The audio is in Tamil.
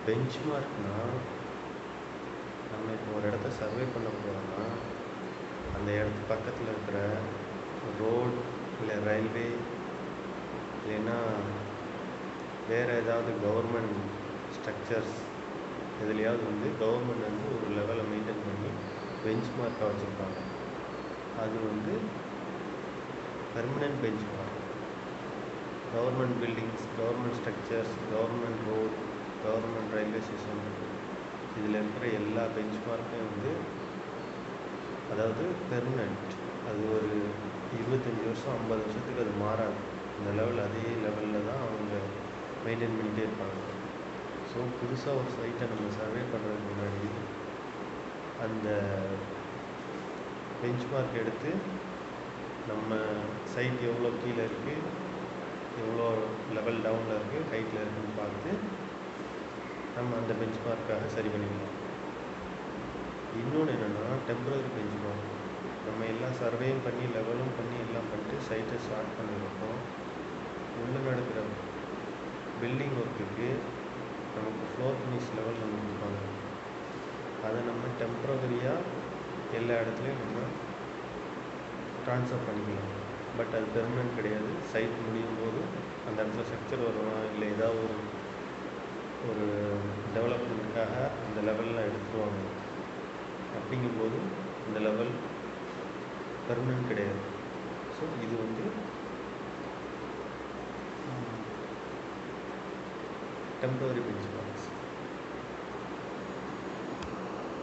பெஞ்ச் மார்க்னா நம்ம இப்போ ஒரு இடத்த சர்வே பண்ண போகிறோம்னா அந்த இடத்து பக்கத்தில் இருக்கிற ரோட் இல்லை ரயில்வே இல்லைன்னா வேறு ஏதாவது கவர்மெண்ட் ஸ்ட்ரக்சர்ஸ் எதுலையாவது வந்து கவர்மெண்ட் வந்து ஒரு லெவலை மெயின்டைன் பண்ணி பெஞ்ச் மார்க்காக வச்சுருப்பாங்க. அது வந்து permanent bench mark. Government buildings, government structures, government road, government railway station, இதில் இருக்கிற எல்லா பெஞ்ச் மார்க்கும் வந்து அதாவது பெர்மனெண்ட். அது ஒரு 25 வருஷம் 50 வருஷத்துக்கு அது மாறாது. அந்த லெவல் அதே லெவலில் தான் அவங்க மெயின்டைன் பண்ணிகிட்டே இருப்பாங்க. ஸோ புதுசாக ஒரு சைட்டை நம்ம சர்வே பண்ணுறதுக்கு முன்னாடி அந்த பெஞ்ச் மார்க் எடுத்து நம்ம சைட் எவ்வளோ கீழே இருக்குது, எவ்வளோ லெவல் டவுனில் இருக்குது, ஹைட்டில் இருக்குதுன்னு பார்த்து நம்ம அந்த பெஞ்ச் மார்க்காக சரி பண்ணிக்கலாம். இன்னொன்று என்னென்னா டெம்பரரி பெஞ்ச் மார்க். நம்ம எல்லாம் சர்வேயும் பண்ணி லெவலும் பண்ணி எல்லாம் பண்ணிட்டு சைட்டை ஸ்டார்ட் பண்ணதுக்கப்புறம் உள்ளே நடக்கிற பில்டிங் ஒர்க்குக்கு நமக்கு ஃப்ளோர் ஃபினிஷ் லெவல் நம்ம கொடுப்பாங்க. அதை நம்ம டெம்பரவரியாக எல்லா இடத்துலையும் நம்ம ட்ரான்ஸ்ஃபர் பண்ணிக்கலாம். பட் அது பெர்மனெண்ட் கிடையாது. சைட் முடியும் போது அந்த இடத்துல ஸ்ட்ரக்சர் வரலாம், இல்லை ஏதாவது ஒரு டெவலப்மெண்ட்டுக்காக அந்த லெவல்லாம் எடுத்துருவாங்க. அப்படிங்கும்போது இந்த லெவல் பெர்மனெண்ட் கிடையாது. ஸோ இது வந்து டெம்பரரி பெஞ்ச் மார்க்.